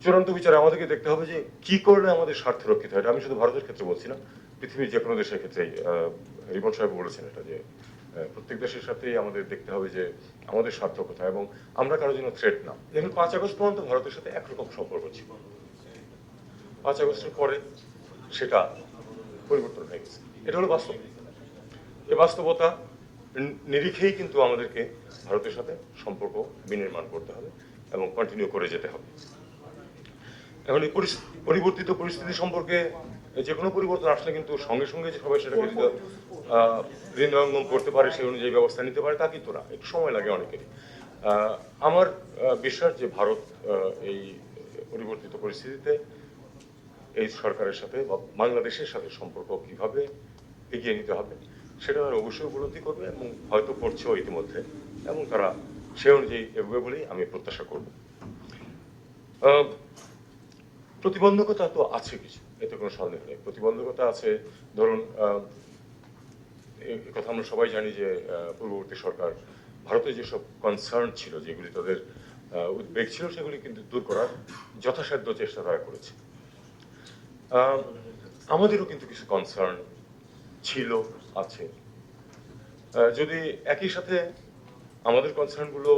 চূড়ান্ত বিচারে আমাদেরকে দেখতে হবে যে কি করলে আমাদের স্বার্থ রক্ষিত হয়। এটা আমি শুধু ভারতের ক্ষেত্রে বলছি না, পৃথিবীর যে কোনো দেশের ক্ষেত্রেই। রিপন সাহেব বলেছেন এটা যে প্রত্যেক দেশের সাথেই আমাদের দেখতে হবে যে আমাদের স্বার্থ কোথায় এবং আমরা কারোর জন্য থ্রেট না। দেখুন ৫ আগস্ট পর্যন্ত ভারতের সাথে একরকম সম্পর্ক ছিল। ৫ আগস্টের পরে সেটা পরিবর্তন হয়ে গেছে। এটা হলো বাস্তব। এই বাস্তবতা নিরিখেই কিন্তু আমাদেরকে ভারতের সাথে সম্পর্ক বিনির্মাণ করতে হবে এবং কন্টিনিউ করে যেতে হবে। এখন এই পরিবর্তিত পরিস্থিতি সম্পর্কে যে কোনো পরিবর্তন আসলে কিন্তু সঙ্গে সঙ্গে যে সবাই সেটাকে হৃদয়ঙ্গম করতে পারে, সেই অনুযায়ী ব্যবস্থা নিতে পারে তা কিন্তু না, একটু সময় লাগে অনেকেরই। আমার বিশ্বাস যে ভারত এই পরিবর্তিত পরিস্থিতিতে এই সরকারের সাথে বা বাংলাদেশের সাথে সম্পর্ক কিভাবে এগিয়ে নিতে হবে সেটা তারা অবশ্যই উপলব্ধি করবে এবং হয়তো করছেও ইতিমধ্যে, এবং তারা সে অনুযায়ী এগোবে বলেই আমি প্রত্যাশা করব। প্রতিবন্ধকতা তো আছে কিছু, এতে কোনো সন্দেহ নেই। প্রতিবন্ধকতা আছে, ধরুন এই কথা আমরা সবাই জানি যে পূর্ববর্তী সরকার ভারতে যেসব কনসার্ন ছিল, যেগুলি তাদের উদ্বেগ ছিল, সেগুলি কিন্তু দূর করার যথাসাধ্য চেষ্টা তারা করেছে। আমাদেরও কিন্তু কিছু কনসার্ন ছিল, আছে। যদি একই সাথে আমাদের কনসার্নগুলো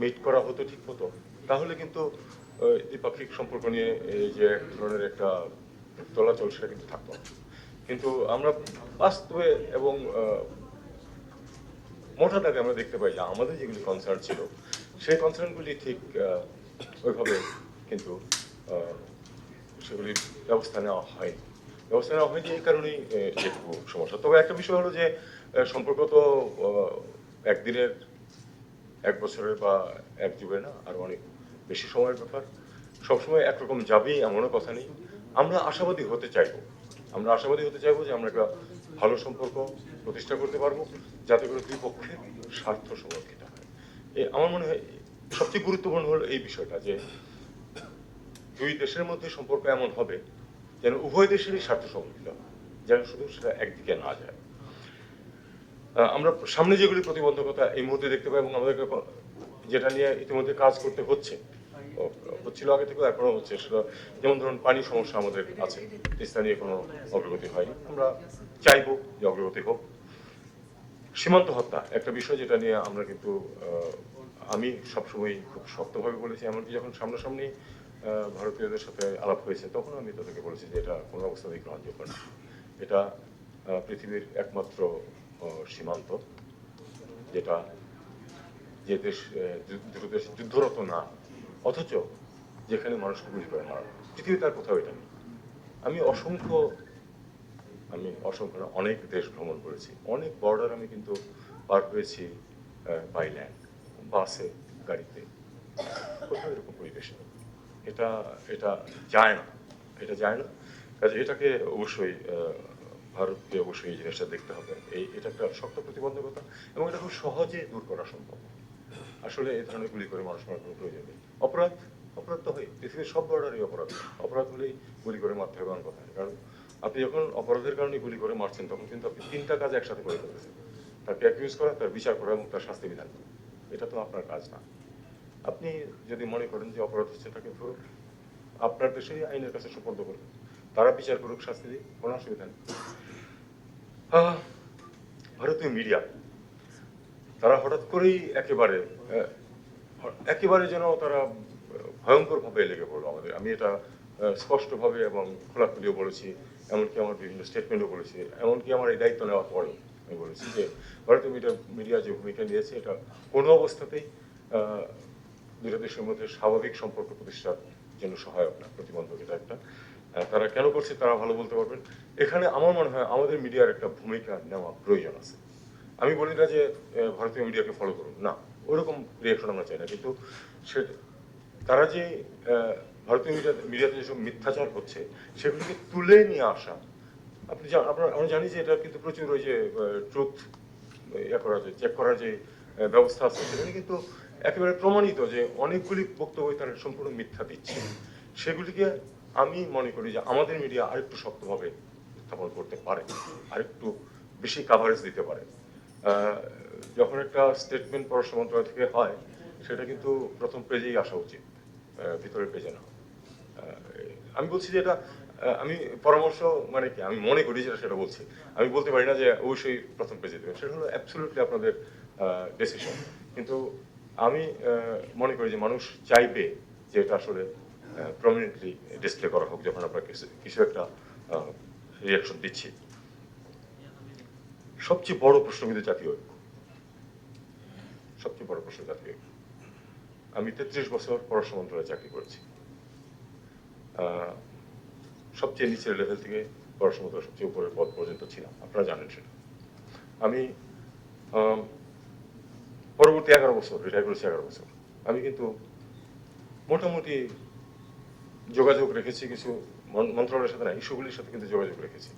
মিট করা হতো ঠিক মতো, তাহলে কিন্তু দ্বিপাক্ষিক সম্পর্ক নিয়ে এই যে এক ধরনের একটা চলাচল সেটা কিন্তু থাকতো না। কিন্তু আমরা বাস্তবে এবং মোটা দাগে আমরা দেখতে পাই যে আমাদের যেগুলি কনসার্ন ছিল সেই কনসার্নগুলি ঠিক ওইভাবে কিন্তু সেগুলির ব্যবস্থা নেওয়া হয়নি। ব্যবস্থা নেওয়া হয়নি এই কারণেই যেটুকু সমস্যা। তবে একটা বিষয় হলো যে সম্পর্ক তো একদিনের, এক বছরের বা এক যুগে না, আর অনেক বেশি সময়ের ব্যাপার। সবসময় একরকম যাবেই এমনও কথা নেই। আমরা আশাবাদী হতে চাইবো, আমরা আশাবাদী হতে চাইবো যে আমরা একটা ভালো সম্পর্ক প্রতিষ্ঠা করতে পারবো, যাতে করে দুই পক্ষের স্বার্থ সংরক্ষিত হয়। আমার মনে হয় সবচেয়ে গুরুত্বপূর্ণ হলো এই বিষয়টা যে দুই দেশের মধ্যে সম্পর্ক এমন হবে যেন উভয় দেশেরই স্বার্থ সংরক্ষিত হয়, যেন শুধু সেটা একদিকে না যায়। আমরা সামনে যেগুলি প্রতিবন্ধকতা এই মুহূর্তে দেখতে পাই এবং আমাদেরকে যেটা নিয়ে ইতিমধ্যে কাজ করতে হচ্ছিল আগে থেকে, এখনো হচ্ছে, সেটা যেমন ধরুন পানি সমস্যা আমাদের আছে, তিস্তা নিয়ে কোনো অগ্রগতি হয়নি, আমরা চাইবো যে অগ্রগতি হোক। সীমান্ত হত্যা একটা বিষয় যেটা নিয়ে আমরা কিন্তু আমি সবসময় খুব শক্তভাবে বলেছি, এমনকি যখন সামনাসামনি ভারতীয়দের সাথে আলাপ হয়েছে তখন আমি তাদেরকে বলেছি যে এটা কোনো অবস্থাতেই গ্রহণযোগ্য না। এটা পৃথিবীর একমাত্র সীমান্ত যেটা, যে দেশ দুটো দেশ যুদ্ধরত না, অথচ যেখানে মানুষকে গুলি করে মারা, পৃথিবী তার কোথাও এটা নেই। আমি অসংখ্য না, অনেক দেশ ভ্রমণ করেছি, অনেক বর্ডার আমি কিন্তু পার হয়েছি বাই ল্যান্ড, বাসে, গাড়িতে, কোথাও এরকম পরিবেশ নেই। এটা এটা যায় না, এটা যায় না। কাজে এটাকে অবশ্যই ভারতকে অবশ্যই এই জিনিসটা দেখতে হবে। এটা একটা শক্ত প্রতিবন্ধকতা এবং এটা খুব সহজে দূর করা সম্ভব। আসলে এই ধরনের গুলি করে মানুষ মারার কোনো প্রয়োজন নেই। অপরাধ তো হয়, পৃথিবীর সব বর্ডারই অপরাধ হলেই গুলি করে মারতে হবে এমন কথা নেই। কারণ আপনি যখন অপরাধের কারণে গুলি করে মারছেন তখন কিন্তু আপনি তিনটা কাজ একসাথে করে ফেলতেছেন: তাকে অ্যাকিউজ করা, তার বিচার করা এবং তার শাস্তি বিধান করা। এটা তো আপনার কাজ না। আপনি যদি মনে করেন যে অপরাধ হচ্ছে, তাকে ধরুন, আপনার দেশেই আইনের কাছে সুপর্দ করবেন, তারা বিচার করুক, শাস্তি দিক, কোনো অসুবিধা নেই। ভারতীয় মিডিয়া তারা হঠাৎ করেই একেবারে যেন তারা ভয়ঙ্কর ভাবে লেগে পড়লো আমাদের। আমি এটা স্পষ্টভাবে এবং খোলাখুলিও বলেছি, এমনকি আমার বিভিন্ন স্টেটমেন্টও বলেছি, এমনকি আমার এই দায়িত্ব নেওয়ার পরে আমি বলেছি যে ভারতীয় মিডিয়া যে ভূমিকা নিয়েছে এটা কোনো অবস্থাতেই দুটো দেশের মধ্যে স্বাভাবিক সম্পর্ক প্রতিষ্ঠার জন্য সহায়ক না, প্রতিবন্ধক। এটা একটা, তারা কেন করছে তারা ভালো বলতে পারবেন। এখানে আমার মনে হয় আমাদের মিডিয়ার একটা ভূমিকা নেওয়া প্রয়োজন আছে। আমি বলি না যে ভারতীয় মিডিয়াকে ফলো করুন, না, ওরকম রিয়াকশন আমরা চাই না, কিন্তু সে তারা যে ভারতীয় মিডিয়াতে যেসব মিথ্যাচার হচ্ছে সেগুলিকে তুলে নিয়ে আসা, আমরা জানি যে এটা কিন্তু প্রচুর ওই যে ট্রুথ চেক করার যে ব্যবস্থা আছে, সেখানে কিন্তু একেবারে প্রমাণিত যে অনেকগুলি বক্তব্য তারা সম্পূর্ণ মিথ্যা দিচ্ছে। সেগুলিকে আমি মনে করি যে আমাদের মিডিয়া আরেকটু শক্তভাবে উত্থাপন করতে পারে, আরেকটু বেশি কাভারেজ দিতে পারে। যখন একটা স্টেটমেন্ট পররাষ্ট্র মন্ত্রণালয় থেকে হয় সেটা কিন্তু প্রথম পেজেই আসা উচিত, ভিতরের পেজে না। আমি বলছি যে এটা আমি পরামর্শ মানে কি আমি মনে করি যেটা সেটা বলছি। আমি বলতে পারি না যে অবশ্যই প্রথম পেজে দেবেন। সেটা হলো অ্যাবসলিউটলি আপনাদের ডিসিশন। কিন্তু আমি মনে করি যে মানুষ চাইবে যে এটা আসলে প্রমিনেন্টলি ডিসপ্লে করা হোক যখন আমরা কিছু একটা রিঅ্যাকশন দিচ্ছি। সবচেয়ে বড় প্রশ্ন কিন্তু জাতীয় ঐক্য। সবচেয়ে বড় প্রশ্ন জাতীয় ঐক্য। আমি ৩৩ বছর পররাষ্ট্র মন্ত্রণালয়ে চাকরি করেছি। সবচেয়ে নিচের লেভেল থেকে পররাষ্ট্র মন্ত্রণালয়ের সবচেয়ে উপরের পদ পর্যন্ত ছিলাম, আপনারা জানেন সেটা। আমি পরবর্তী 11 বছর রিটায়ার করেছি 11 বছর। আমি কিন্তু মোটামুটি যোগাযোগ রেখেছি কিছু মন্ত্রণালয়ের সাথে না, ইস্যুগুলির সাথে কিন্তু যোগাযোগ রেখেছি।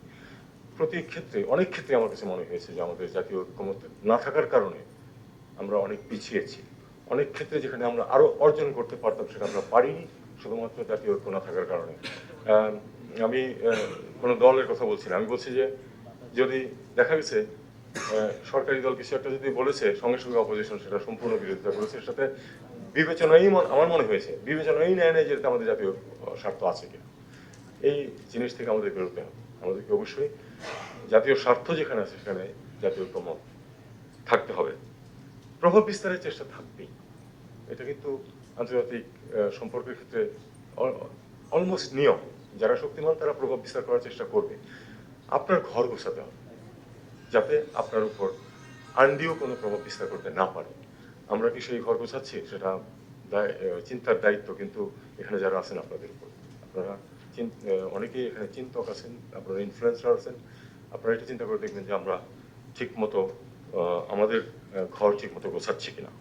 প্রতি ক্ষেত্রে অনেক ক্ষেত্রে আমার কাছে মনে হয়েছে যে আমাদের জাতীয় ঐক্যমত্য না থাকার কারণে আমরা অনেক পিছিয়েছি। অনেক ক্ষেত্রে যেখানে আমরা আরো অর্জন করতে পারতাম সেটা আমরা পারিনি শুধুমাত্র জাতীয় ঐক্য না থাকার কারণে। আমি কোনো দলের কথা বলছি না, আমি বলছি যে যদি দেখা গেছে সরকারি দল কিছু একটা যদি বলেছে সঙ্গে সঙ্গে অপোজিশন সেটা সম্পূর্ণ বিরোধিতা করেছে, এর সাথে বিবেচনাই আমার মনে হয়েছে বিবেচনাই নেয় না যে আমাদের জাতীয় স্বার্থ আছে কিনা। এই জিনিস থেকে আমাদের বেরোতে হবে। আমাদেরকে অবশ্যই জাতীয় স্বার্থ যেখানে আছে সেখানে জাতীয় ঐক্যমত থাকতে হবে। প্রভাব বিস্তারের চেষ্টা থাকবেই, এটা কিন্তু আন্তর্জাতিক সম্পর্কের ক্ষেত্রে অলমোস্ট নিয়ম। যারা শক্তিমান তারা প্রভাব বিস্তার করার চেষ্টা করবে। আপনার ঘর গোছাতে হবে যাতে আপনার উপর আন্ডিও কোনো প্রভাব বিস্তার করতে না পারে। আমরা কি সেই ঘর গোছাচ্ছি সেটা চিন্তার দায়িত্ব কিন্তু এখানে যারা আছেন আপনাদের উপর। আপনারা অনেকেই এখানে চিন্তক আছেন, আপনারা ইনফ্লুয়েন্সার আছেন, আপনারা এটা চিন্তা করে দেখবেন যে আমরা ঠিক মতো আমাদের ঘর ঠিক মতো গোছাচ্ছি কিনা।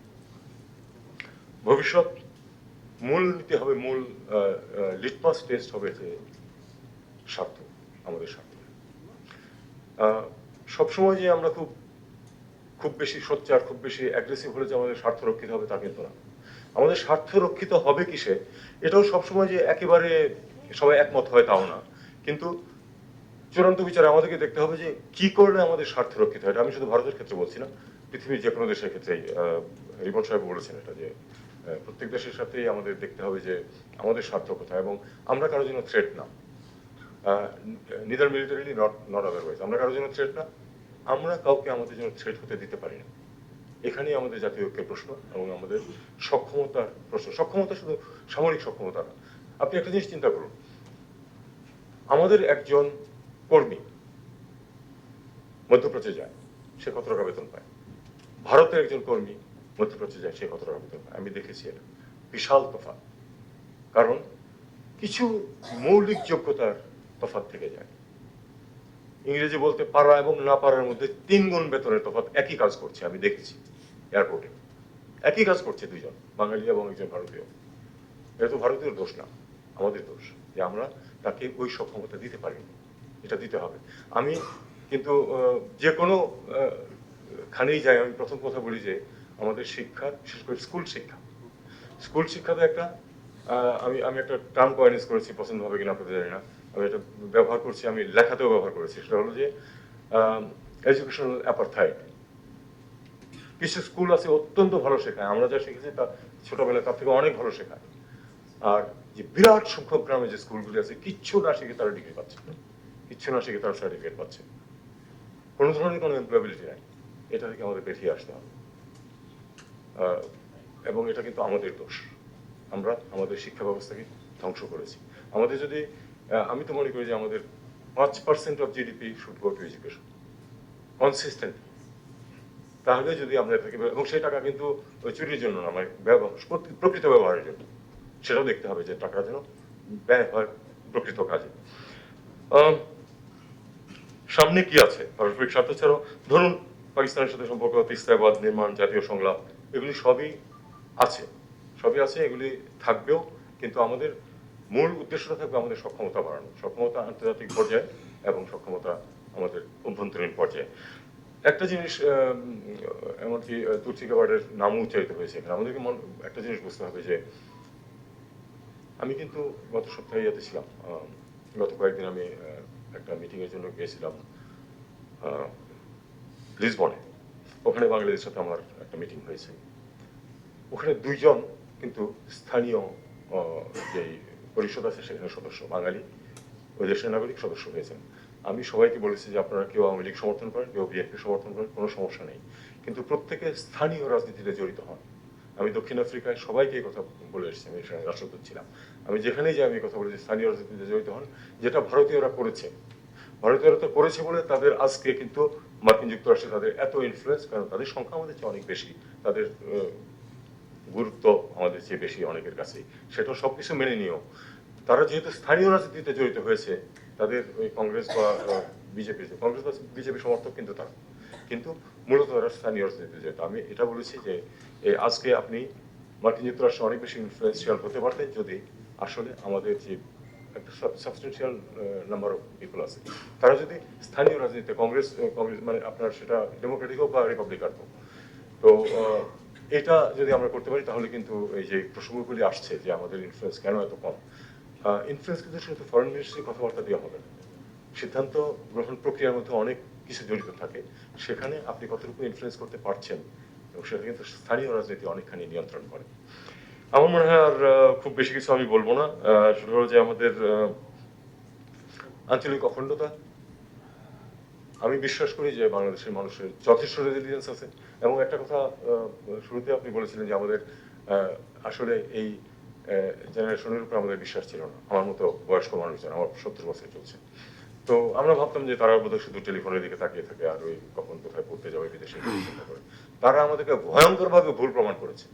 ভবিষ্যৎ মূল নীতি হবে, মূল লিটমাস টেস্ট হবে যে স্বার্থ, আমাদের স্বার্থ। সবসময় যে আমরা খুব বেশি সোচ্চার, খুব বেশি অ্যাগ্রেসিভ হলে যে আমাদের স্বার্থ রক্ষিত হবে তা কিন্তু না। আমাদের স্বার্থ রক্ষিত হবে কিসে এটাও সবসময় যে একেবারে সবাই একমত হয় তাও না, কিন্তু চূড়ান্ত বিচারে আমাদেরকে দেখতে হবে যে কি করলে আমাদের স্বার্থ রক্ষিত হয়। এটা আমি শুধু ভারতের ক্ষেত্রে বলছি না, পৃথিবীর যে কোনো দেশের ক্ষেত্রেই। রিপন সাহেব বলেছেন এটা যে প্রত্যেক দেশের সাথেই আমাদের দেখতে হবে যে আমাদের স্বার্থ কোথায় এবং আমরা কারোর জন্য থ্রেট না, নিদার মিলিটারিলি নট আদারওয়াইজ। আমরা কারোর জন্য থ্রেট না, আমরা কাউকে আমাদের জন্য থ্রেট হতে দিতে পারি না। এখানেই আমাদের জাতীয় ঐক্যের প্রশ্ন এবং আমাদের সক্ষমতার প্রশ্ন। সক্ষমতা শুধু সামরিক সক্ষমতা না। আপনি একটা জিনিস চিন্তা করুন, আমাদের একজন কর্মী মধ্যপ্রাচ্যে যায়, সে কত টাকা বেতন পায়? ভারতের একজন কর্মী মধ্যপ্রাচ্যে যায়, সে কত টাকা বেতন পায়? আমি দেখেছি এটা বিশাল তফাৎ। কারণ কিছু মৌলিক যোগ্যতার তফাৎ থেকে যায়। ইংরেজি বলতে পারা এবং না পারার মধ্যে 3 গুণ বেতনের তফাৎ। একই কাজ করছে, আমি দেখেছি এয়ারপোর্টে একই কাজ করছে দুইজন, বাঙালি এবং একজন ভারতীয়। এটা তো ভারতীয় দোষ না, আমাদের দোষ যে আমরা তাকে ওই সক্ষমতা দিতে পারিনি। এটা দিতে হবে। আমি কিন্তু যে কোনো খানেই যাই, আমি প্রথম কথা বলি যে আমাদের শিক্ষা, বিশেষ করে স্কুল শিক্ষা তো একটা আমি একটা টার্ম কয়েনিস করেছি, পছন্দ হবে কিনা আপনাদের জানি না, আমি এটা ব্যবহার করছি, আমি লেখাতেও ব্যবহার করেছি। সেটা হলো যে এডুকেশনাল অ্যাপারথাইড। কিছু স্কুল আছে অত্যন্ত ভালো শেখায়, আমরা যা শিখেছি তা ছোটবেলায় তার থেকে অনেক ভালো শেখায়। আর যে বিরাট সংখ্যক গ্রামে যে স্কুলগুলি আছে কিচ্ছু না শিখে তারা ডিগ্রি পাচ্ছে, কিচ্ছু না শিখে তারা সার্টিফিকেট পাচ্ছে, কোনো ধরনের কোনো এমপ্লয়াবিলিটি নাই। এটা থেকে আমাদের বেরিয়ে আসতে হবে এবং এটা কিন্তু আমাদের দোষ। আমরা আমাদের শিক্ষা ব্যবস্থাকে ধ্বংস করেছি। আমাদের যদি আমি তো মনে করি যে আমাদের 5% of GDP should go to education consistent. তাহলে যদি আমরা এটাকে, এবং সেই টাকা কিন্তু চুরির জন্য না, মানে প্রকৃত ব্যবহারের জন্য, সেটাও দেখতে হবে যে টাকা যেন ব্যয় হয় প্রকৃত কাজে। সামনে কি আছে পারস্পরিক স্বার্থ ছাড়াও? ধরুন পাকিস্তানের সাথে সম্পর্ক, তিস্তাবাদ নির্মাণ, জাতীয় সংলাপ, এগুলি সবই আছে, এগুলি থাকবেও। কিন্তু আমাদের মূল উদ্দেশ্যটা থাকবে আমাদের সক্ষমতা বাড়ানো, সক্ষমতা আন্তর্জাতিক পর্যায়ে এবং সক্ষমতা আমাদের অভ্যন্তরীণ পর্যায়ে। একটা জিনিস এমনকি তুর্চিকা ওয়ার্ডের নামও উচ্চারিত হয়েছে এখানে। আমাদেরকে একটা জিনিস বুঝতে হবে যে আমি কিন্তু গত সপ্তাহে ইয়াতে ছিলাম, গত কয়েকদিন আমি একটা মিটিং এর জন্য গিয়েছিলাম লিসবনে। ওখানে বাংলাদেশের সাথে আমার একটা মিটিং হয়েছে। ওখানে 2 জন কিন্তু স্থানীয় যে পরিষদ আছে সেখানে সদস্য বাঙালি ওই দেশের নাগরিক সদস্য হয়েছেন। আমি সবাইকে বলেছি যে আপনারা কেউ আওয়ামী লীগ সমর্থন করেন, কেউ বিএনপি সমর্থন করেন, কোনো সমস্যা নেই, কিন্তু প্রত্যেকে স্থানীয় রাজনীতিতে জড়িত হন। আমি দক্ষিণ আফ্রিকায় সবাইকে এই কথা বলে এসেছি, আমি সেখানে রাষ্ট্রদূত ছিলাম। আমি যেখানেই যাই আমি কথা বলেছি স্থানীয় রাজনীতিতে জড়িত হন, যেটা ভারতীয়রা করেছে। ভারতীয়রা তো করেছে বলে তাদের আজকে কিন্তু মার্কিন যুক্তরাষ্ট্রে তাদের এত ইনফ্লুয়েন্স, কারণ তাদের সংখ্যা আমাদের চেয়ে অনেক বেশি, তাদের গুরুত্ব আমাদের চেয়ে বেশি অনেকের কাছেই। সেটা সবকিছু মেনে নিয়েও তারা যেহেতু স্থানীয় রাজনীতিতে জড়িত হয়েছে, তাদের ওই কংগ্রেস বা বিজেপি, কংগ্রেস বা বিজেপি সমর্থক কিন্তু তারা, কিন্তু মূলত তারা স্থানীয় রাজনীতিতে জড়িত। আমি এটা বলেছি যে আজকে আপনি মার্কিন যুক্তরাষ্ট্রে অনেক বেশি ইনফ্লুয়েন্সিয়াল হতে পারতেন যদি আসলে আমাদের যে একটা সাবস্টেন্সিয়াল নাম্বার অফ পিপল আছে, তারা যদি স্থানীয় রাজনীতিতে কংগ্রেস কংগ্রেস মানে আপনার সেটা ডেমোক্রেটিক হোক বা রিপাবলিকান হোক, তো এটা যদি আমরা করতে পারি তাহলে কিন্তু এই যে প্রসঙ্গগুলি আসছে যে আমাদের ইনফ্লুয়েন্স কেন এত কম, ইনফ্লুয়েন্স কিন্তু শুধু ফরেন মিনিস্ট্রি কথাবার্তা দেওয়া হবে না, সিদ্ধান্ত গ্রহণ প্রক্রিয়ার মধ্যে অনেক কিছু জড়িত থাকে, সেখানে আপনি কতটুকু ইনফ্লুয়েন্স করতে পারছেন এবং সেটা কিন্তু স্থানীয় রাজনীতি অনেকখানি নিয়ন্ত্রণ করে। আমার মনে হয় আর খুব বেশি কিছু আমি বলবো না। শুধু হলো যে আমাদের আঞ্চলিক অখণ্ডতা, আমি বিশ্বাস করি যে বাংলাদেশের মানুষের যথেষ্ট রেজিলিয়েন্স আছে। এবং একটা কথা শুরুতে আপনি বলেছিলেন যে আমাদের আসলে এই জেনারেশনের উপর আমাদের বিশ্বাস ছিল না, আমার মতো বয়স্ক মানুষজন, আমার 70 বছর চলছে, তো আমরা ভাবতাম যে তারা বোধহয় শুধু টেলিফোনের দিকে তাকিয়ে থাকে আর ওই কখন কোথায় পড়তে যাবে বিদেশে চিন্তা করে। তারা আমাদেরকে ভয়ঙ্কর ভাবে ভুল প্রমাণ করেছে।